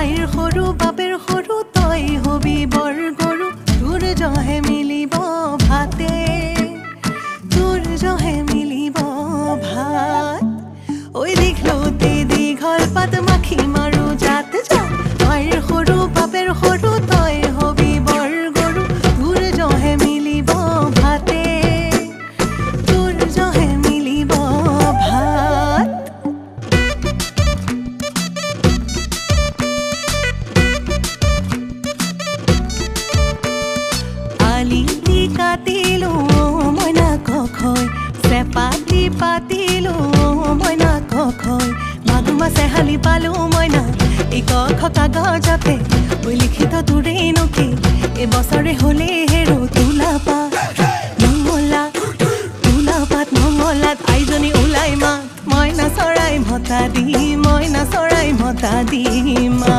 আইৰ সৰু বাপেৰ সৰু তই হবি বৰ গৰু তোৰ জহে মিলিব ভাতে তোৰ জহে মিলিব ভাত ঐ দীঘলতে দীঘল পাত মাখি মাৰো জাত জাত আইৰ সৰু বাপেৰ সৰু তই হবি বৰ গৰু তোৰ জহে মিলিব ভাতে তোৰ জহে মিলিব ভাত আলিটি কাটিলো মইনা কখৈ চেপাতি পাতিলো মইনা কখৈ মাগুৰ মাছে হালি পালো মইনা এই কখ কাগজতে ঐ লিখিত তোৰেই নকি এবছৰে হলে হেৰো তোলা পাত মঙলাত আইজনী ওলাই মাত মইনা চৰাই মতা দি মা